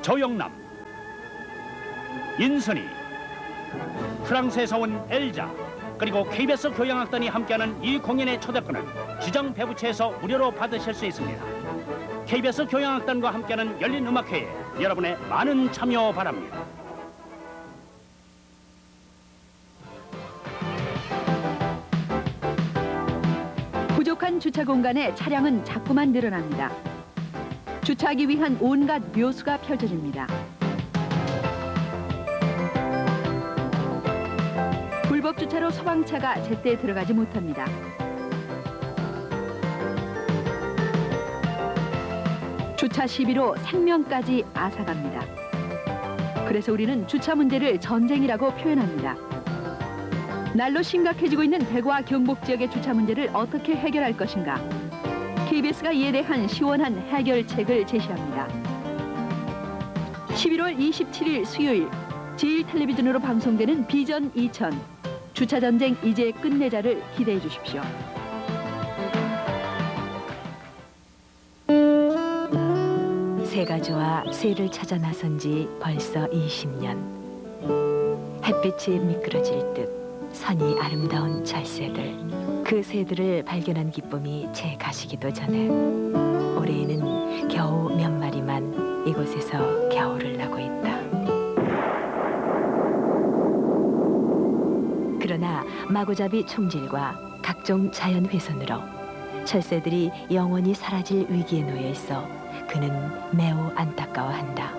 조영남, 인선이, 프랑스에서 온 엘자, 그리고 KBS 교향악단이 함께하는 이 공연의 초대권은 지정 배부채에서 무료로 받으실 수 있습니다. KBS 교향악단과 함께하는 열린 음악회에 여러분의 많은 참여 바랍니다. 부족한 주차 공간에 차량은 자꾸만 늘어납니다. 주차하기 위한 온갖 묘수가 펼쳐집니다. 불법 주차로 소방차가 제때 들어가지 못합니다. 주차 시비로 생명까지 앗아갑니다. 그래서 우리는 주차 문제를 전쟁이라고 표현합니다. 날로 심각해지고 있는 대구와 경북 지역의 주차 문제를 어떻게 해결할 것인가? KBS가 이에 대한 시원한 해결책을 제시합니다. 11월 27일 수요일 제1텔레비전으로 방송되는 비전 2000 주차 전쟁 이제 끝내자를 기대해 주십시오. 새가 좋아 새를 찾아 나선 지 벌써 20년. 햇빛이 미끄러질 듯 선이 아름다운 철새들. 그 새들을 발견한 기쁨이 제 가시기도 전에 올해에는 겨우 몇 마리만 이곳에서 겨울을 나고 있다. 그러나 마구잡이 총질과 각종 자연훼손으로 철새들이 영원히 사라질 위기에 놓여 있어 그는 매우 안타까워한다.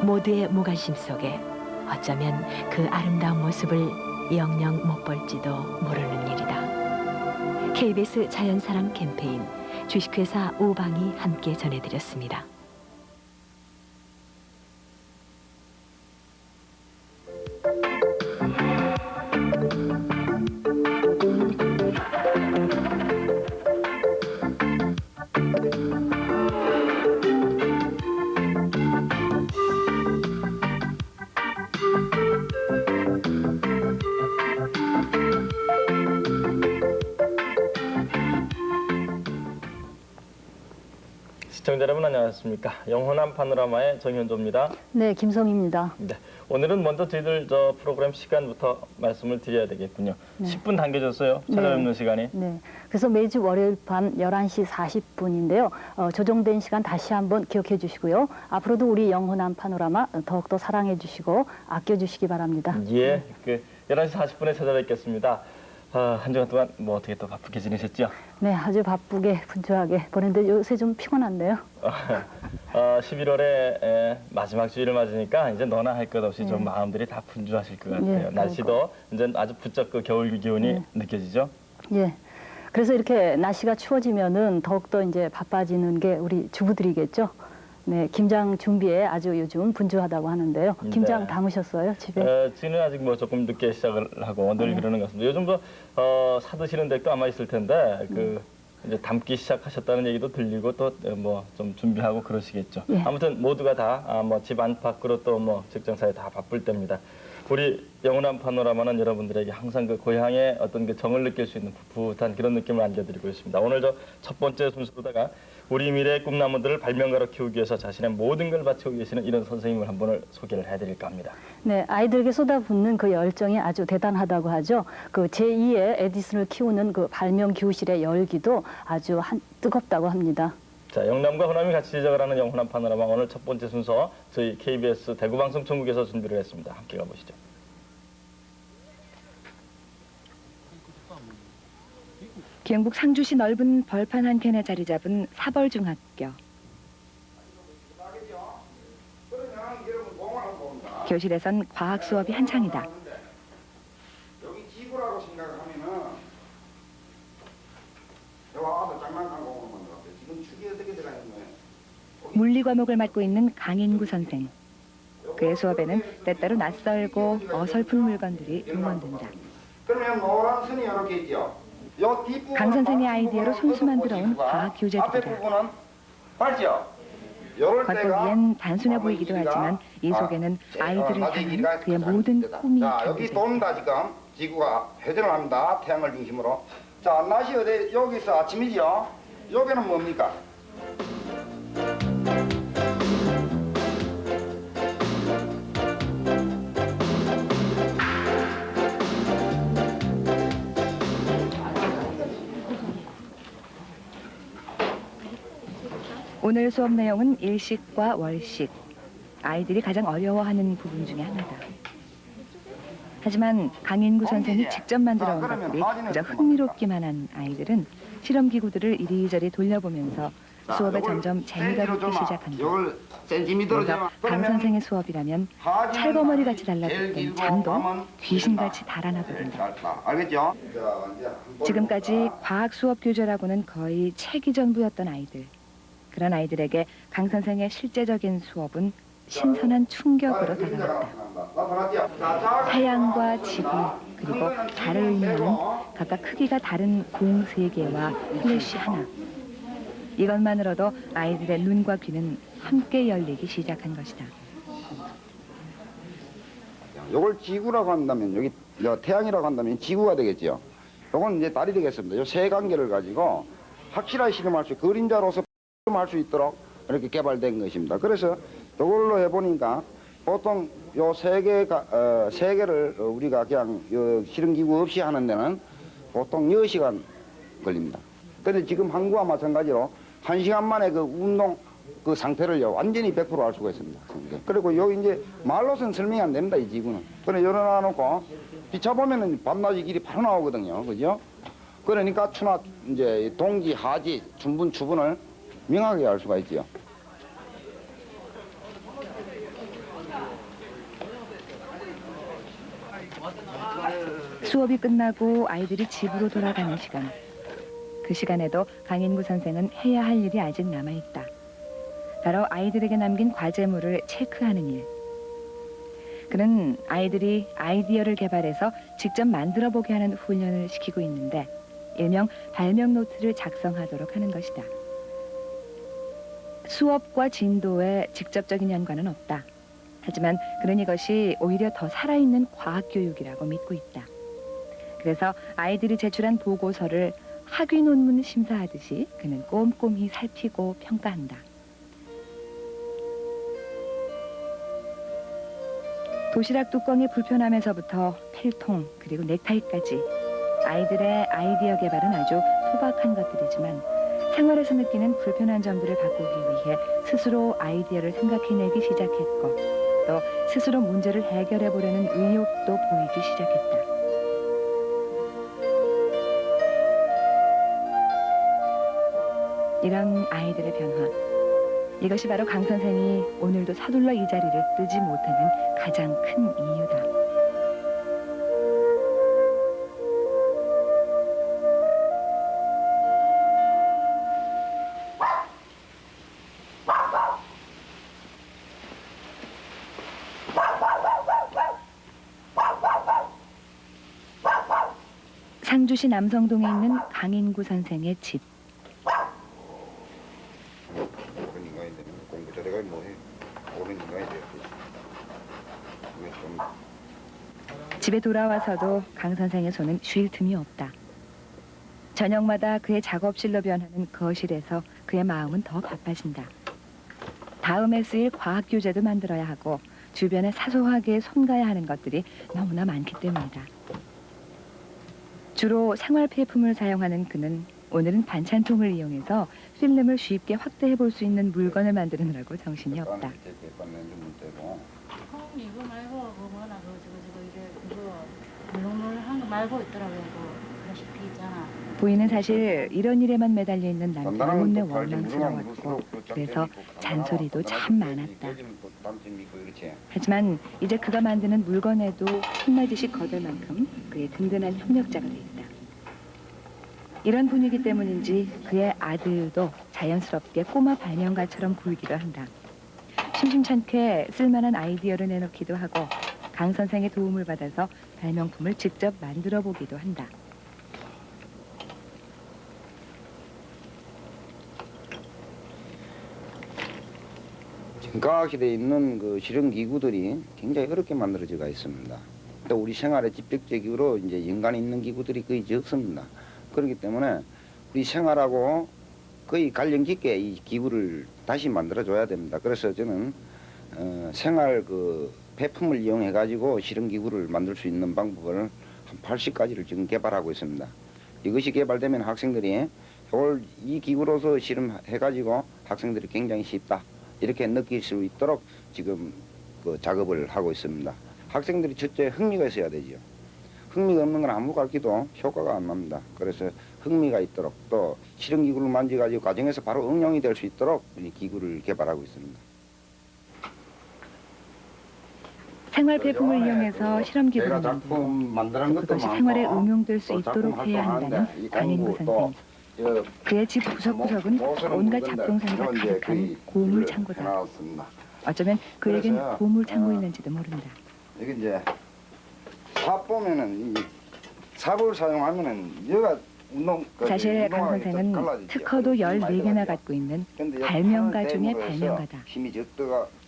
모두의 무관심 속에 어쩌면 그 아름다운 모습을 영영 못 볼지도 모르는 일이다. KBS 자연사랑 캠페인 주식회사 오방이 함께 전해드렸습니다. 시청자 여러분 안녕하십니까. 영원한 파노라마의 정현조입니다. 네, 김성희입니다. 네, 오늘은 먼저 저희들 프로그램 시간부터 말씀을 드려야 되겠군요. 네. 10분 당겨졌어요. 찾아뵙는 시간이. 네, 그래서 매주 월요일 밤 11시 40분인데요. 조정된 시간 다시 한번 기억해 주시고요. 앞으로도 우리 영원한 파노라마 더욱더 사랑해 주시고 아껴 주시기 바랍니다. 예, 11시 40분에 찾아뵙겠습니다. 한 주간 동안 뭐 어떻게 또 바쁘게 지내셨죠? 네, 아주 바쁘게 분주하게 보냈는데 요새 좀 피곤한데요. 11월에 마지막 주일을 맞으니까 이제 너나 할 것 없이 좀 마음들이 다 분주하실 것 같아요. 날씨도 이제 아주 부쩍 그 겨울 기온이 느껴지죠? 예. 그래서 이렇게 날씨가 추워지면은 더욱더 이제 바빠지는 게 우리 주부들이겠죠. 네, 김장 준비에 아주 요즘 분주하다고 하는데요. 김장 네. 담으셨어요, 집에? 지는 아직 뭐 조금 늦게 시작을 하고 늘 그러는 것 같습니다. 요즘 사드시는 댁도 아마 있을 텐데 이제 담기 시작하셨다는 얘기도 들리고 또 뭐 좀 준비하고 그러시겠죠. 예. 아무튼 모두가 다 뭐 집 안팎으로 또 뭐 직장사에 다 바쁠 때입니다. 우리 영원한 파노라마는 여러분들에게 항상 그 고향의 어떤 그 정을 느낄 수 있는 풋풋한 그런 느낌을 안겨드리고 있습니다. 오늘 첫 번째 순서로다가 우리 미래의 꿈나무들을 발명가로 키우기 위해서 자신의 모든 걸 바치고 계시는 이런 선생님을 한 분을 소개를 해드릴까 합니다. 네, 아이들에게 쏟아붓는 그 열정이 아주 대단하다고 하죠. 그 제2의 에디슨을 키우는 그 발명 교실의 열기도 아주 뜨겁다고 합니다. 자, 영남과 호남이 같이 제작을 하는 영원한 파노라마 오늘 첫 번째 순서 저희 KBS 대구방송총국에서 준비를 했습니다. 함께 가보시죠. 경북 상주시 넓은 벌판 한켠에 자리 잡은 사벌중학교. 교실에선 과학 수업이 한창이다. 여기 지구라고 생각을 하면은 와서 장난감 공을 만들었어요. 지금 축이 어떻게 들어가 있는 거예요? 물리 과목을 맡고 있는 강인구 선생. 그의 수업에는 때때로 낯설고 어설픈 물건들이 응원된다. 그러면 노란 선이 이렇게 있죠. 요 뒷부분은 강 선생의 아이디어로 손수 만들어온 과학 앞에 교재들이다. 부분은 밝죠. 요럴 때가 겉보기엔 단순해 보이기도 하지만 이 속에는 아이들을 향한 그의 모든 꿈이 자, 여기 담겨져 있다. 돈다 지금 지구가 회전을 합니다. 태양을 중심으로. 자, 낮이 어디 여기서 아침이죠. 여기는 뭡니까? 오늘 수업 내용은 일식과 월식, 아이들이 가장 어려워하는 부분 중에 하나다. 하지만 강인구 선생이 직접 만들어 온 것들이 그저 흥미롭기만 한 아이들은 실험기구들을 이리저리 돌려보면서 수업에 점점 재미가 붙기 시작한다. 그래서 강 선생의 수업이라면 찰거머리같이 달라붙던 잠도 귀신같이 달아나 버린다. 알겠죠? 지금까지 과학 수업 교재라고는 거의 책이 전부였던 아이들. 그런 아이들에게 강 선생의 실제적인 수업은 신선한 충격으로 다가갔다. 태양과 지구 그리고 달을 의미하는 각각 크기가 다른 공 3개와 플래시 하나. 이것만으로도 아이들의 눈과 귀는 함께 열리기 시작한 것이다. 요걸 지구라고 한다면 여기 태양이라고 한다면 지구가 되겠죠. 요건 이제 달이 되겠습니다. 요 세 관계를 가지고 확실하게 실험할 수 그림자로서 실험할 수 있도록 이렇게 개발된 것입니다. 그래서 이걸로 해보니까 보통 요 세 개를 우리가 그냥 실험기구 없이 하는 데는 보통 10시간 걸립니다. 근데 지금 한국과 마찬가지로 1시간 만에 그 운동 그 상태를요 완전히 100% 알 수가 있습니다. 그리고 여기 이제 말로서는 설명이 안 됩니다. 이 지구는. 그래 열어놔 놓고 비춰보면은 밤낮이 길이 바로 나오거든요. 그죠? 그러니까 추나 이제 동지, 하지, 중분, 추분을 명확하게 알 수가 있지요. 수업이 끝나고 아이들이 집으로 돌아가는 시간. 그 시간에도 강인구 선생은 해야 할 일이 아직 남아있다. 바로 아이들에게 남긴 과제물을 체크하는 일. 그는 아이들이 아이디어를 개발해서 직접 만들어보게 하는 훈련을 시키고 있는데 일명 발명 노트를 작성하도록 하는 것이다. 수업과 진도에 직접적인 연관은 없다. 하지만 그는 이것이 오히려 더 살아있는 과학교육이라고 믿고 있다. 그래서 아이들이 제출한 보고서를 학위 논문 심사하듯이 그는 꼼꼼히 살피고 평가한다. 도시락 뚜껑이 불편함에서부터 필통 그리고 넥타이까지 아이들의 아이디어 개발은 아주 소박한 것들이지만 생활에서 느끼는 불편한 점들을 바꾸기 위해 스스로 아이디어를 생각해내기 시작했고 또 스스로 문제를 해결해 보려는 의욕도 보이기 시작했다. 이런 아이들의 변화, 이것이 바로 강 선생이 오늘도 서둘러 이 자리를 뜨지 못하는 가장 큰 이유다. 상주시 남성동에 있는 강인구 선생의 집. 집에 돌아와서도 강 선생의 손은 쉴 틈이 없다. 저녁마다 그의 작업실로 변하는 거실에서 그의 마음은 더 바빠진다. 다음에 쓰일 과학 교재도 만들어야 하고 주변에 사소하게 손가야 하는 것들이 너무나 많기 때문이다. 주로 생활 폐품을 사용하는 그는 오늘은 반찬통을 이용해서 필름을 쉽게 확대해 볼 수 있는 물건을 만드느라고 정신이 없다. 이거 말고 그 뭐나 그거 이제 그거 물렁물렁한 거 말고 있더라고요. 그 레시피 있잖아. 부인은 사실 이런 일에만 매달려 있는 남편이 못내 원망스러웠고 그래서 잔소리도 참 많았다. 하지만 이제 그가 만드는 물건에도 한마디씩 거둘 만큼 그의 든든한 협력자가 돼 있다. 이런 분위기 때문인지 그의 아들도 자연스럽게 꼬마 발명가처럼 굴기도 한다. 심심찮게 쓸만한 아이디어를 내놓기도 하고 강 선생의 도움을 받아서 발명품을 직접 만들어 보기도 한다. 지금 과학시대에 있는 그 실험 기구들이 굉장히 어렵게 만들어져가 있습니다. 또 우리 생활에 직접적으로 이제 연관이 있는 기구들이 거의 적습니다. 그렇기 때문에 우리 생활하고 거의 관련 깊게 이 기구를 다시 만들어줘야 됩니다. 그래서 저는 생활 그 폐품을 이용해 가지고 실험 기구를 만들 수 있는 방법을 한 80가지를 지금 개발하고 있습니다. 이것이 개발되면 학생들이 이걸 이 기구로서 실험해 가지고 학생들이 굉장히 쉽다 이렇게 느낄 수 있도록 지금 그 작업을 하고 있습니다. 학생들이 첫째 흥미가 있어야 되죠. 흥미가 없는 건 아무 가르쳐도 효과가 안 납니다. 그래서 흥미가 있도록 또 실험기구를 만져가지고 과정에서 바로 응용이 될 수 있도록 이 기구를 개발하고 있습니다. 생활 배품을 이용해서 실험기구를 제가 만들고 작품 만드는 것도 그것이 많고 생활에 응용될 수 또 있도록 작품 해야 한다는 활동하는데 이 강인구 공부 또 선생. 그의 집 구석구석은 온갖 작동산과 가득한 고물 창고다. 해놨습니다. 어쩌면 그에겐 그래서, 보물 창고였는지도 모른다. 여기 이제 삽 보면은 이 삽을 사용하면은 여가 운동 사실 강 선생은 특허도 14개나 갖고 있는 발명가 중에 발명가다.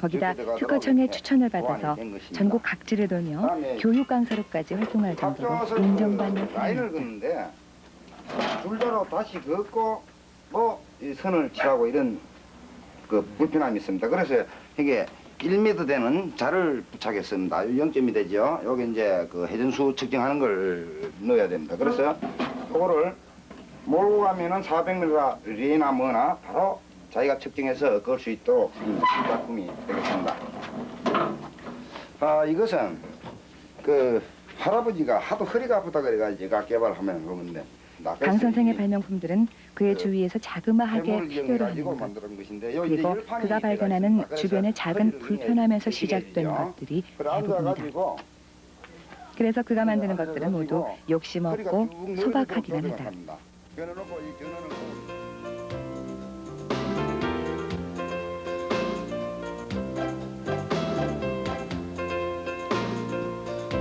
거기다 특허청의 추천을 받아서 전국 각지를 돌며 교육 강사로까지 활동할 정도로 인정받는 라인을 사람이다. 긋는데 줄자로 다시 긋고 뭐 이 선을 칠하고 이런 그 불편함이 있습니다. 그래서 이게 1m 되는 자를 부착했습니다. 0점이 되죠. 여기 이제 그 회전수 측정하는 걸 넣어야 됩니다. 그래서 이거를 몰고 가면은 400m나 뭐나 바로 자기가 측정해서 걸 수 있도록 이 작품이 되겠습니다. 이것은 그 할아버지가 하도 허리가 아프다 그래가지고 제가 개발하면 그러는데 강 선생의 발명품들은 그의 주위에서 자그마하게 해물을 필요로 하는 이용해가지고 것. 만드는 것인데 여기 그리고 이제 열판이 그가 들어가 발견하는 있습니다. 그래서 주변의 작은 허리를 불편함에서 이렇게 시작된 되죠. 것들이 그래 대부분이다. 앉아가지고 그래서 그가 만드는 것들은 모두 욕심 허리가 없고 쭉 늘어지도록 소박하기만 조정을 하다. 합니다. 변해놓고 이 견해는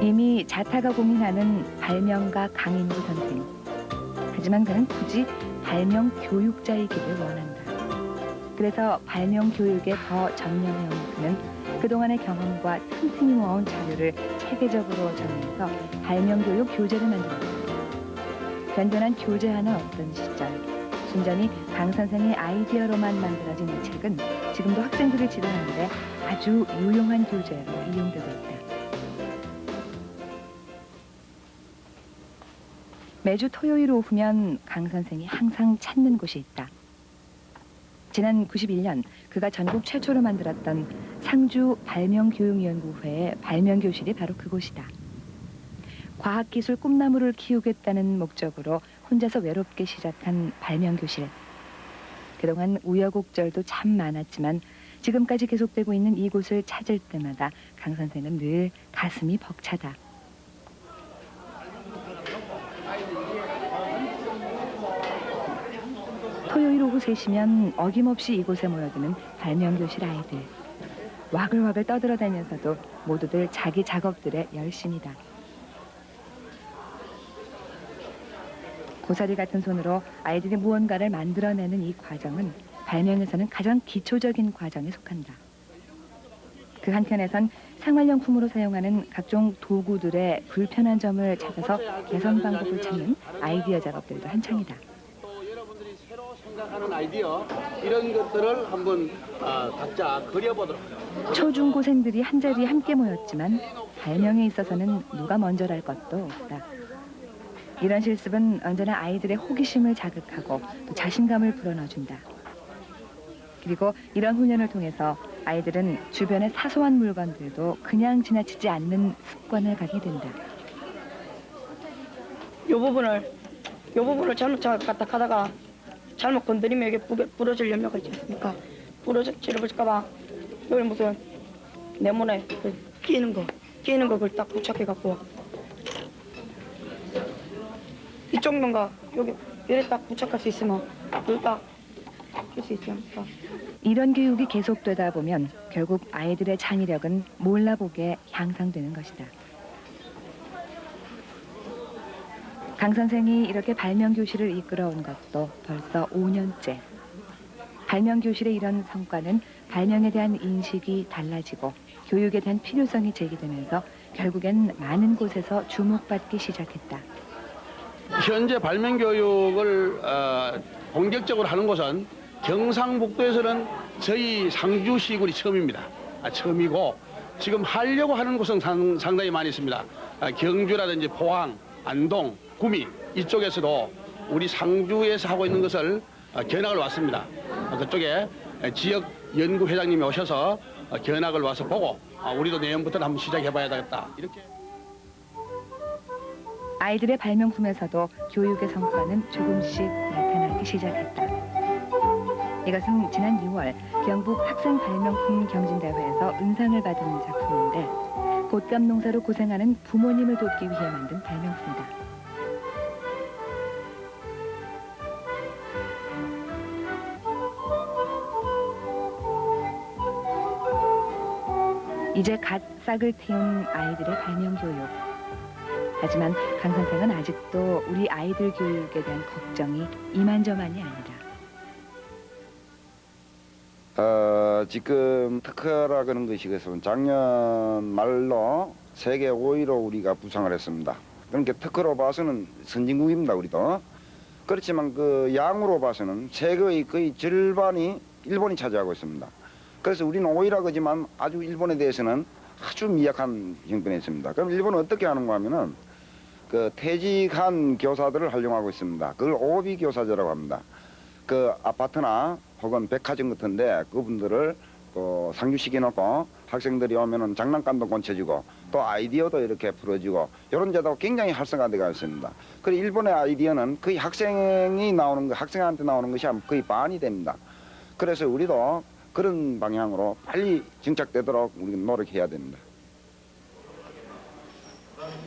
이미 자타가 고민하는 발명가 강인구 선생. 하지만 그는 굳이 발명 교육자이기를 원한다. 그래서 발명 교육에 더 전념해온 그는 그동안의 경험과 틈틈이 모아온 자료를 체계적으로 정리해서 발명 교육 교재를 만들었다. 변변한 교재 하나 없던 시절, 순전히 강 선생의 아이디어로만 만들어진 이 책은 지금도 학생들을 지도하는데 아주 유용한 교재로 이용되고 있다. 매주 토요일 오후면 강 선생이 항상 찾는 곳이 있다. 지난 91년 그가 전국 최초로 만들었던 상주 발명교육연구회의 발명교실이 바로 그곳이다. 과학기술 꿈나무를 키우겠다는 목적으로 혼자서 외롭게 시작한 발명교실. 그동안 우여곡절도 참 많았지만 지금까지 계속되고 있는 이곳을 찾을 때마다 강 선생은 늘 가슴이 벅차다. 토요일 오후 3시면 어김없이 이곳에 모여드는 발명교실 아이들. 와글와글 떠들어다니면서도 모두들 자기 작업들에 열심이다. 고사리 같은 손으로 아이들이 무언가를 만들어내는 이 과정은 발명에서는 가장 기초적인 과정에 속한다. 그 한편에선 생활용품으로 사용하는 각종 도구들의 불편한 점을 찾아서 개선 방법을 찾는 아이디어 작업들도 한창이다. 생각하는 아이디어 이런 것들을 한번 각자 그려보도록. 초중고생들이 한자리에 함께 모였지만 발명에 있어서는 누가 먼저랄 것도 없다. 이런 실습은 언제나 아이들의 호기심을 자극하고 또 자신감을 불어넣어준다. 그리고 이런 훈련을 통해서 아이들은 주변의 사소한 물건들도 그냥 지나치지 않는 습관을 갖게 된다. 요 부분을 잘못 갖다 가다가 잘못 건드리면 이게 부러질 염려가 있지 않습니까? 부러질까봐 여기 무슨 네모네 끼는 거 그걸 딱 부착해갖고 이 정도인가 여기 얘를 딱 부착할 수 있으면 여기 딱 할 수 있지 않습니까? 이런 교육이 계속되다 보면 결국 아이들의 창의력은 몰라보게 향상되는 것이다. 강 선생이 이렇게 발명교실을 이끌어온 것도 벌써 5년째. 발명교실의 이런 성과는 발명에 대한 인식이 달라지고 교육에 대한 필요성이 제기되면서 결국엔 많은 곳에서 주목받기 시작했다. 현재 발명 교육을 본격적으로 하는 곳은 경상북도에서는 저희 상주 시군이 처음입니다. 처음이고 지금 하려고 하는 곳은 상당히 많이 있습니다. 경주라든지 포항, 안동, 구미 이쪽에서도 우리 상주에서 하고 있는 것을 견학을 왔습니다. 그쪽에 지역 연구 회장님이 오셔서 견학을 와서 보고 우리도 내년부터는 한번 시작해봐야 되겠다 이렇게. 아이들의 발명품에서도 교육의 성과는 조금씩 나타나기 시작했다. 이것은 지난 6월 경북 학생 발명품 경진대회에서 은상을 받은 작품인데 곶감 농사로 고생하는 부모님을 돕기 위해 만든 발명품이다. 이제 갓 싹을 틔운 아이들의 발명 교육. 하지만 강 선생은 아직도 우리 아이들 교육에 대한 걱정이 이만저만이 아니다. 지금 특허라 그런 것이 그래서 작년 말로 세계 5위로 우리가 부상을 했습니다. 그러니까 특허로 봐서는 선진국입니다, 우리도. 그렇지만 그 양으로 봐서는 세계의 거의 절반이 일본이 차지하고 있습니다. 그래서 우리는 5위라 그지만 아주 일본에 대해서는 아주 미약한 형편에 있습니다. 그럼 일본은 어떻게 하는가 하면은 그 퇴직한 교사들을 활용하고 있습니다. 그걸 오비 교사제라고 합니다. 그 아파트나 혹은 백화점 같은데 그분들을 상주시켜 놓고 학생들이 오면은 장난감도 건쳐주고 또 아이디어도 이렇게 풀어주고 이런 제도가 굉장히 활성화되어 있습니다. 그리고 일본의 아이디어는 거의 학생한테 나오는 것이 거의 반이 됩니다. 그래서 우리도 그런 방향으로 빨리 정착되도록 우리는 노력해야 됩니다.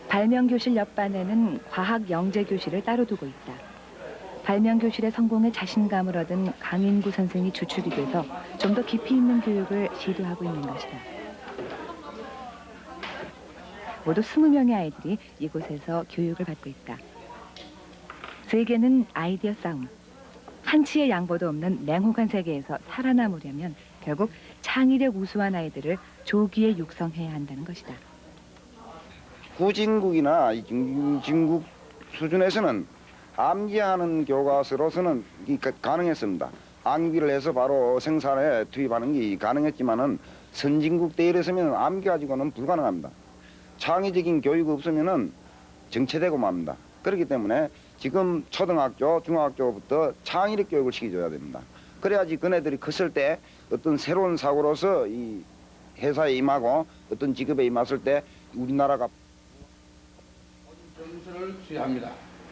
발명교실 옆반에는 과학 영재 교실을 따로 두고 있다. 발명교실의 성공에 자신감을 얻은 강인구 선생이 주축이 돼서 좀 더 깊이 있는 교육을 시도하고 있는 것이다. 모두 20명의 아이들이 이곳에서 교육을 받고 있다. 세계는 아이디어 싸움. 한치의 양보도 없는 냉혹한 세계에서 살아남으려면 결국 창의력 우수한 아이들을 조기에 육성해야 한다는 것이다. 후진국이나 중진국 수준에서는 암기하는 교과서로서는 가능했습니다. 암기를 해서 바로 생산에 투입하는 게 가능했지만은 선진국 대회에 서면 암기 가지고는 불가능합니다. 창의적인 교육이 없으면은 정체되고 맙니다. 그렇기 때문에 지금 초등학교, 중학교부터 창의력 교육을 시켜줘야 됩니다. 그래야지 그네들이 컸을 때 어떤 새로운 사고로서 이 회사에 임하고 어떤 직업에 임했을 때 우리나라가 점수를 수여합니다.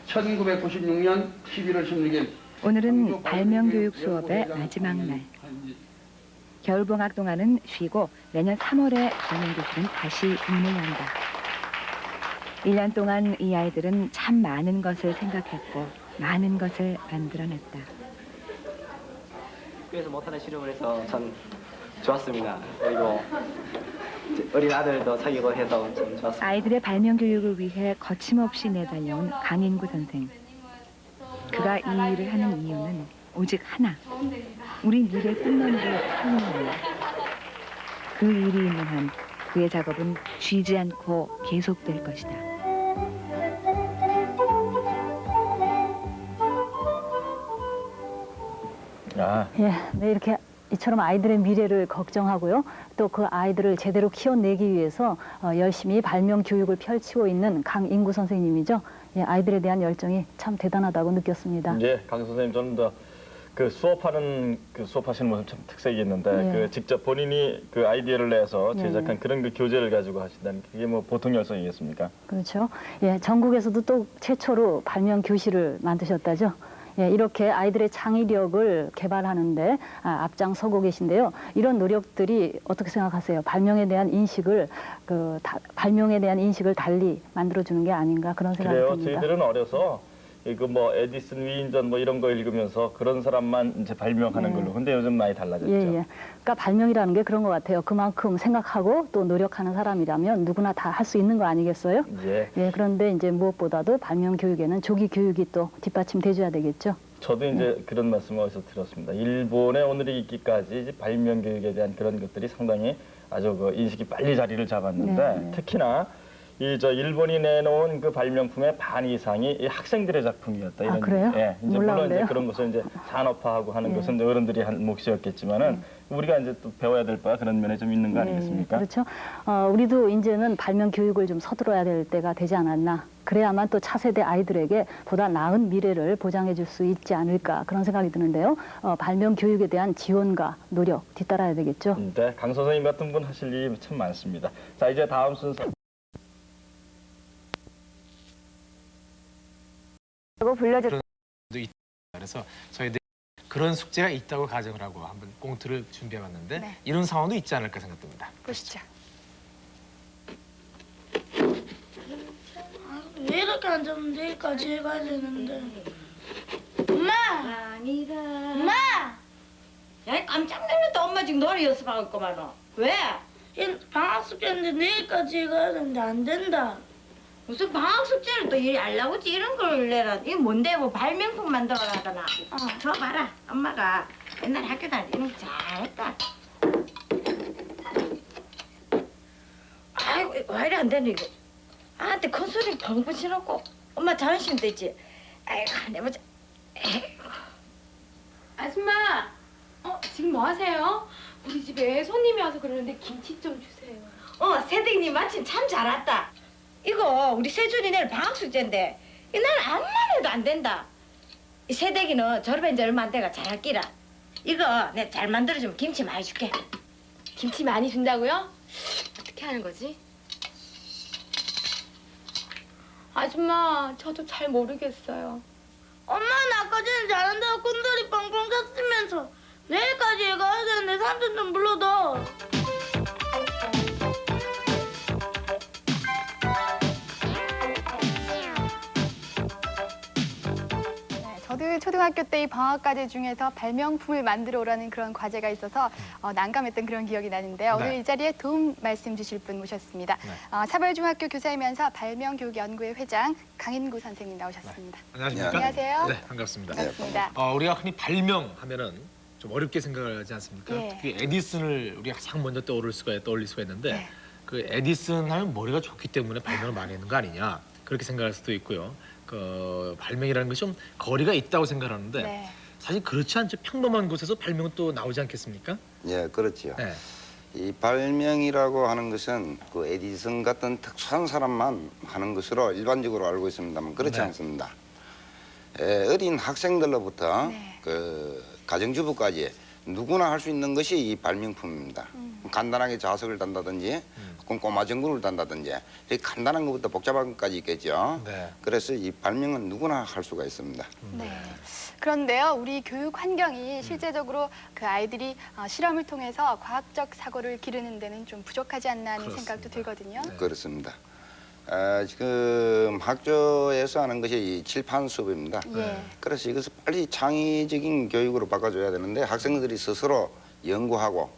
1996년 11월 16일 오늘은 발명교육 수업의 마지막 날. 겨울방학 동안은 쉬고 내년 3월에 발명교실은 다시 문을 연다. 1년 동안 이 아이들은 참 많은 것을 생각했고 많은 것을 만들어냈다. 학교에서 못하는 실험을 해서 참 좋았습니다. 그리고 어린 아들도 사귀고 해서 참 좋았습니다. 아이들의 발명 교육을 위해 거침없이 내달려온 강인구 선생. 그가 이 일을 하는 이유는 오직 하나. 우리 미래 꿈나무를 살리는 일. 그 일이 있는 한 그의 작업은 쉬지 않고 계속될 것이다. 예, 네, 이렇게 이처럼 아이들의 미래를 걱정하고요. 또 그 아이들을 제대로 키워내기 위해서 열심히 발명 교육을 펼치고 있는 강인구 선생님이죠. 예, 아이들에 대한 열정이 참 대단하다고 느꼈습니다. 예, 강 선생님 저는 그 수업하시는 모습 참 특색이 있는데 예. 그 직접 본인이 그 아이디어를 내서 제작한 예. 그런 그 교재를 가지고 하신다는 그게 뭐 보통 열성이겠습니까? 그렇죠. 예, 전국에서도 또 최초로 발명 교실을 만드셨다죠. 예, 이렇게 아이들의 창의력을 개발하는데 앞장서고 계신데요. 이런 노력들이 어떻게 생각하세요? 발명에 대한 인식을 발명에 대한 인식을 달리 만들어주는 게 아닌가 그런 생각이 그래요. 듭니다. 저희들은 어려서 이거 뭐 에디슨 위인전 뭐 이런 거 읽으면서 그런 사람만 이제 발명하는 예. 걸로. 근데 요즘 많이 달라졌죠. 예, 예. 그러니까 발명이라는 게 그런 것 같아요. 그만큼 생각하고 또 노력하는 사람이라면 누구나 다 할 수 있는 거 아니겠어요? 예. 예, 그런데 이제 무엇보다도 발명 교육에는 조기 교육이 또 뒷받침돼줘야 되겠죠. 저도 이제 그런 말씀을 어디서 들었습니다. 일본에 오늘이 있기까지 이제 발명 교육에 대한 그런 것들이 상당히 아주 그 인식이 빨리 자리를 잡았는데 네. 특히나 일본이 내놓은 그 발명품의 반 이상이 이 학생들의 작품이었다. 이런. 그래요? 예, 이제 물론 몰랐네요. 이제 그런 것을 이제 산업화하고 하는 것은 이제 어른들이 한 몫이었겠지만은 우리가 이제 또 배워야 될 바가 그런 면에 좀 있는 거 아니겠습니까? 그렇죠. 우리도 이제는 발명 교육을 좀 서둘러야 될 때가 되지 않았나. 그래야만 또 차세대 아이들에게 보다 나은 미래를 보장해 줄 수 있지 않을까 그런 생각이 드는데요. 발명 교육에 대한 지원과 노력 뒤따라야 되겠죠. 네, 강 선생님 같은 분 하실 일이 참 많습니다. 자, 이제 다음 순서. 그래서 저희들 그런 숙제가 있다고 가정을 하고 한번 꽁트를 준비해봤는데 이런 상황도 있지 않을까 생각됩니다. 보시죠. 왜 이렇게 앉으면 내일까지 해가야 되는데. 엄마! 아니다. 엄마! 야, 깜짝 놀랐다. 엄마 지금 노래 연습하고 있구만. 왜? 방학 숙제인데 내일까지 해가야 되는데 안 된다. 무슨 방학 숙제를 또 일 알라고지 이런 걸 내라. 이게 뭔데? 뭐 발명품 만들어라더나. 저 봐라. 엄마가 옛날 학교 다닐 때 이런 거 잘했다. 아이고 이거 왜 이래 안 되네 이거. 아한테 큰 소리 펑펑 치놓고 엄마 자존심 되지. 아이고 내보자. 아줌마, 지금 뭐 하세요? 우리 집에 손님이 와서 그러는데 김치 좀 주세요. 세댁님 마침 참 잘 왔다. 이거 우리 세준이 내일 방학 숙제인데 이날 암만 해도 안 된다. 이 세댁이는 졸업한 지 얼마 안 돼가 잘할기라. 이거 내가 잘 만들어주면 김치 많이 줄게. 김치 많이 준다고요? 어떻게 하는 거지? 아줌마, 저도 잘 모르겠어요. 엄마는 아까 전에 잘한다고 꾼돌이 뻥뻥 쳤으면서 내일까지 해가야 되는데 삼촌 좀 불러둬. 저도 초등학교 때 이 방학과제 중에서 발명품을 만들어 오라는 그런 과제가 있어서 난감했던 그런 기억이 나는데요. 오늘 이 자리에 도움 말씀 주실 분 모셨습니다. 사벌중학교 교사이면서 발명교육연구회 회장 강인구 선생님 나오셨습니다. 안녕하십니까? 안녕하세요. 네, 반갑습니다. 반갑습니다. 우리가 흔히 발명하면은 좀 어렵게 생각을 하지 않습니까? 예. 특히 에디슨을 우리가 가장 먼저 떠올릴 수가 있는데 네. 그 에디슨 하면 머리가 좋기 때문에 발명을 많이 했는 거 아니냐 그렇게 생각할 수도 있고요. 그 발명이라는 것이 좀 거리가 있다고 생각하는데 네. 사실 그렇지 않죠. 평범한 곳에서 발명은 또 나오지 않겠습니까? 예, 그렇지요. 네. 이 발명이라고 하는 것은 그 에디슨 같은 특수한 사람만 하는 것으로 일반적으로 알고 있습니다만 그렇지 네. 않습니다. 어린 학생들로부터 네. 그 가정주부까지 누구나 할 수 있는 것이 이 발명품입니다. 간단하게 자석을 단다든지 꼬마 전구를 단다든지 되게 간단한 것부터 복잡한 것까지 있겠죠. 네. 그래서 이 발명은 누구나 할 수가 있습니다. 네. 그런데요, 우리 교육 환경이 실제적으로 그 아이들이 실험을 통해서 과학적 사고를 기르는 데는 좀 부족하지 않나 하는 그렇습니다. 생각도 들거든요. 네. 그렇습니다. 지금 학교에서 하는 것이 이 칠판 수업입니다. 예. 그래서 이것을 빨리 창의적인 교육으로 바꿔줘야 되는데 학생들이 스스로 연구하고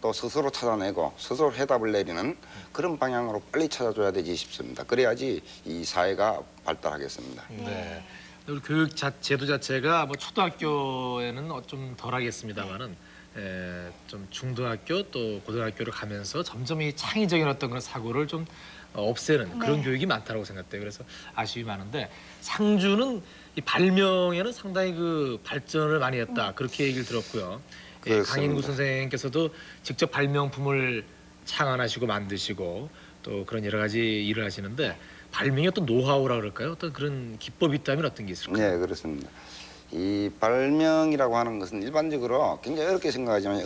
또 스스로 찾아내고 스스로 해답을 내리는 그런 방향으로 빨리 찾아줘야 되지 싶습니다. 그래야지 이 사회가 발달하겠습니다. 네. 우리 교육 제도 자체가 뭐 초등학교에는 좀 덜하겠습니다만은 좀 중등학교 또 고등학교를 가면서 점점 이 창의적인 어떤 그런 사고를 좀 없애는 그런 교육이 많다고 생각돼요. 그래서 아쉬움이 많은데 상주는 이 발명에는 상당히 그 발전을 많이 했다 그렇게 얘기를 들었고요. 강인구 선생님께서도 직접 발명품을 창안하시고 만드시고 또 그런 여러 가지 일을 하시는데 발명의 어떤 노하우라 그럴까요? 어떤 그런 기법이 있다면 어떤 게 있을까요? 네, 그렇습니다. 이 발명이라고 하는 것은 일반적으로 굉장히 어렵게 생각하지만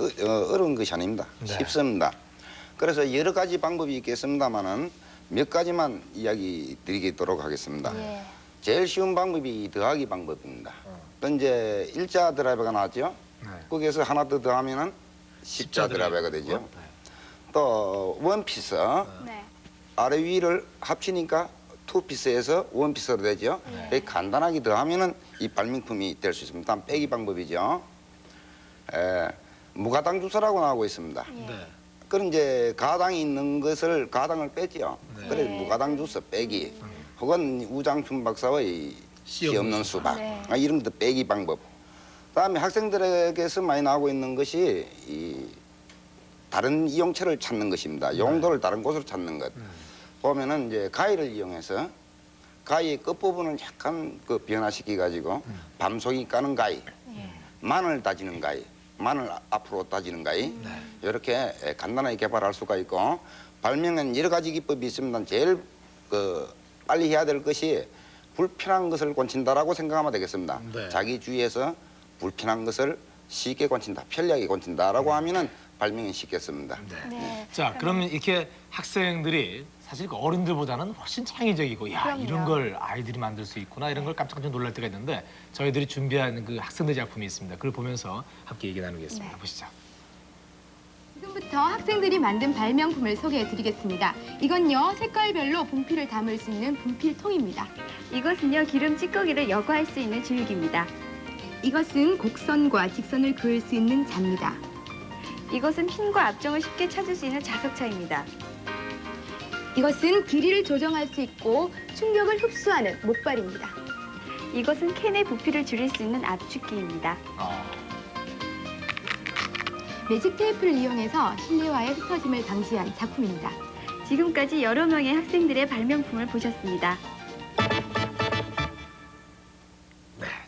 어려운 것이 아닙니다. 네. 쉽습니다. 그래서 여러 가지 방법이 있겠습니다만은 몇 가지만 이야기 드리도록 하겠습니다. 예. 제일 쉬운 방법이 더하기 방법입니다. 또 이제 일자 드라이버가 나왔죠. 네. 거기에서 하나 더 더하면은 십자 드라이버가 되죠. 네. 또 원피스 네. 아래 위를 합치니까 투피스에서 원피스로 되죠. 이렇게 간단하게 더하면은 이 발명품이 될 수 있습니다. 다음 빼기 방법이죠. 무가당 주사라고 나오고 있습니다. 네. 그런 이제 가당이 있는 것을 가당을 뺐죠. 네. 그래서 무가당 주사 빼기 혹은 우장춘 박사의 씨 없는 수박 네. 이런 것도 빼기 방법. 그다음에 학생들에게서 많이 나오고 있는 것이 이 다른 이용처를 찾는 것입니다. 용도를 다른 곳으로 찾는 것. 보면은 이제 가위를 이용해서 가위의 끝부분을 약간 그 변화시키 가지고 밤송이 까는 가위, 마늘 다지는 가위, 마늘 앞으로 다지는 가위 이렇게 간단하게 개발할 수가 있고 발명은 여러 가지 기법이 있습니다. 제일 그 빨리 해야 될 것이 불편한 것을 고친다라고 생각하면 되겠습니다. 네. 자기 주위에서 불편한 것을 쉽게 고친다, 편리하게 고친다라고 하면은 발명이 쉽겠습니다. 네. 자, 그러면 이렇게 학생들이 사실 그 어른들보다는 훨씬 창의적이고 야 그럼요. 이런 걸 아이들이 만들 수 있구나 이런 걸 깜짝깜짝 놀랄 때가 있는데 저희들이 준비한 그 학생들 작품이 있습니다. 그걸 보면서 함께 얘기 나누겠습니다. 네. 보시죠. 지금부터 학생들이 만든 발명품을 소개해드리겠습니다. 이건요, 색깔별로 분필을 담을 수 있는 분필통입니다. 이것은요, 기름 찌꺼기를 여과할 수 있는 주육입니다. 이것은 곡선과 직선을 그을 수 있는 자입니다. 이것은 핀과 앞정을 쉽게 찾을 수 있는 자석차입니다. 이것은 길이를 조정할 수 있고 충격을 흡수하는 목발입니다. 이것은 캔의 부피를 줄일 수 있는 압축기입니다. 매직 테이프를 이용해서 실내화의 흩어짐을 방지한 작품입니다. 지금까지 여러 명의 학생들의 발명품을 보셨습니다.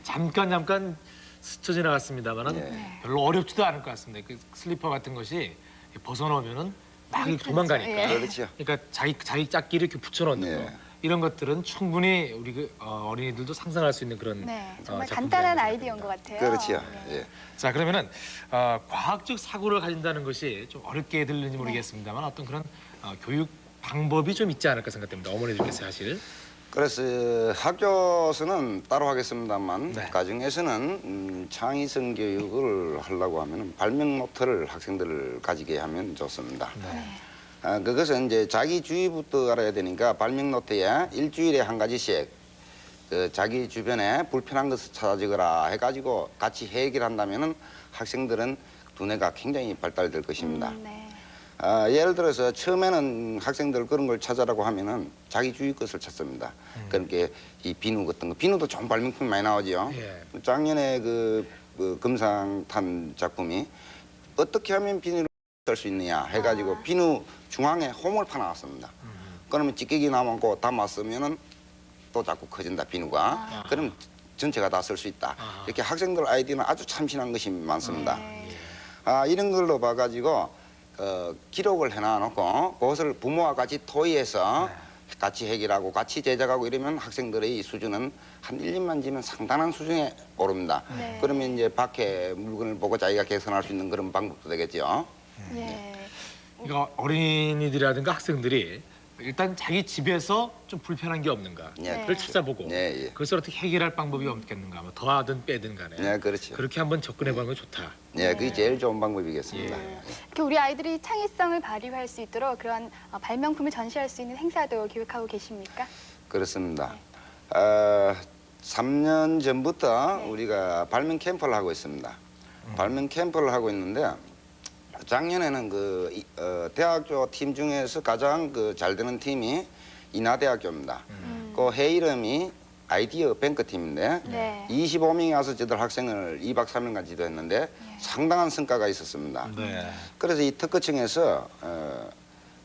잠깐 스쳐 지나갔습니다만은 별로 어렵지도 않을 것 같습니다. 그 슬리퍼 같은 것이 벗어놓으면은 막 이렇게 도망가니까. 그렇죠. 그러니까 자기 짝기를 이렇게 붙여놓는 거. 이런 것들은 충분히 우리 그 어린이들도 상상할 수 있는 그런 정말 작품들이 간단한 아닐까 아이디어인 것 같아요. 그렇지요. 예. 자, 그러면은 과학적 사고를 가진다는 것이 좀 어렵게 들리는지 모르겠습니다만 어떤 그런 교육 방법이 좀 있지 않을까 생각됩니다. 어머니들께서 사실. 그래서 학교에서는 따로 하겠습니다만 가정에서는 창의성 교육을 하려고 하면 발명 노트를 학생들을 가지게 하면 좋습니다. 그것은 이제 자기 주위부터 알아야 되니까 발명 노트에 일주일에 한 가지씩 그 자기 주변에 불편한 것을 찾아 적어라 해가지고 같이 해결한다면은 학생들은 두뇌가 굉장히 발달될 것입니다. 예를 들어서 처음에는 학생들 그런 걸 찾아라고 하면은 자기 주위 것을 찾습니다. 그러니까 이 비누 같은 거, 비누도 좋은 발명품이 많이 나오죠. 작년에 그 금상탄 작품이 어떻게 하면 비누를 쓸 수 있느냐 해가지고 비누 중앙에 호물파 나왔습니다. 그러면 찌개기 남았고 담았으면은 또 자꾸 커진다 비누가. 그럼 전체가 다 쓸 수 있다. 이렇게 학생들 아이디어는 아주 참신한 것이 많습니다. 이런 걸로 봐가지고 기록을 해놔놓고 그것을 부모와 같이 토의해서 같이 해결하고 같이 제작하고 이러면 학생들의 이 수준은 한 1, 2년 지면 상당한 수준에 오릅니다. 그러면 이제 밖에 물건을 보고 자기가 개선할 수 있는 그런 방법도 되겠죠. 그러니까 어린이들이라든가 학생들이 일단 자기 집에서 좀 불편한 게 없는가 그걸 찾아보고 그것을 어떻게 해결할 방법이 없겠는가 뭐 더하든 빼든 간에 그렇죠. 그렇게 한번 접근해보는 게 좋다. 그게 제일 좋은 방법이겠습니다. 이렇게 우리 아이들이 창의성을 발휘할 수 있도록 그런 발명품을 전시할 수 있는 행사도 기획하고 계십니까? 그렇습니다. 3년 전부터 우리가 발명 캠프를 하고 있습니다. 발명 캠프를 하고 있는데 작년에는 대학교 팀 중에서 가장 잘 되는 팀이 인하대학교입니다. 그 해 이름이 아이디어 뱅크팀인데 25명이 와서 저들 학생을 2박 3일간 지도했는데 상당한 성과가 있었습니다. 그래서 이 특허청에서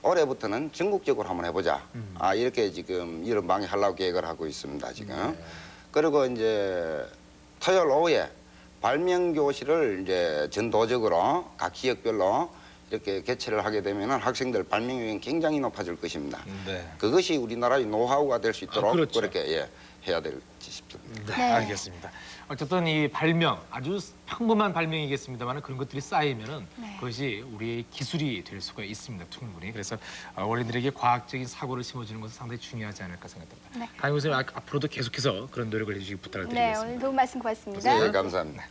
올해부터는 전국적으로 한번 해보자. 이렇게 지금 이런 방에 하려고 계획을 하고 있습니다. 지금. 그리고 이제 토요일 오후에 발명 교실을 이제 전도적으로 각 지역별로 이렇게 개최를 하게 되면 학생들 발명력이 굉장히 높아질 것입니다. 그것이 우리나라의 노하우가 될 수 있도록 그렇게 해야 될지 싶습니다. 알겠습니다. 어쨌든 이 발명 아주 평범한 발명이겠습니다만 그런 것들이 쌓이면은 그것이 우리의 기술이 될 수가 있습니다. 충분히. 그래서 어린이들에게 과학적인 사고를 심어주는 것은 상당히 중요하지 않을까 생각됩니다. 강희 선생님 앞으로도 계속해서 그런 노력을 해주시기 부탁을 드리겠습니다. 오늘 도움 말씀 고맙습니다. 감사합니다.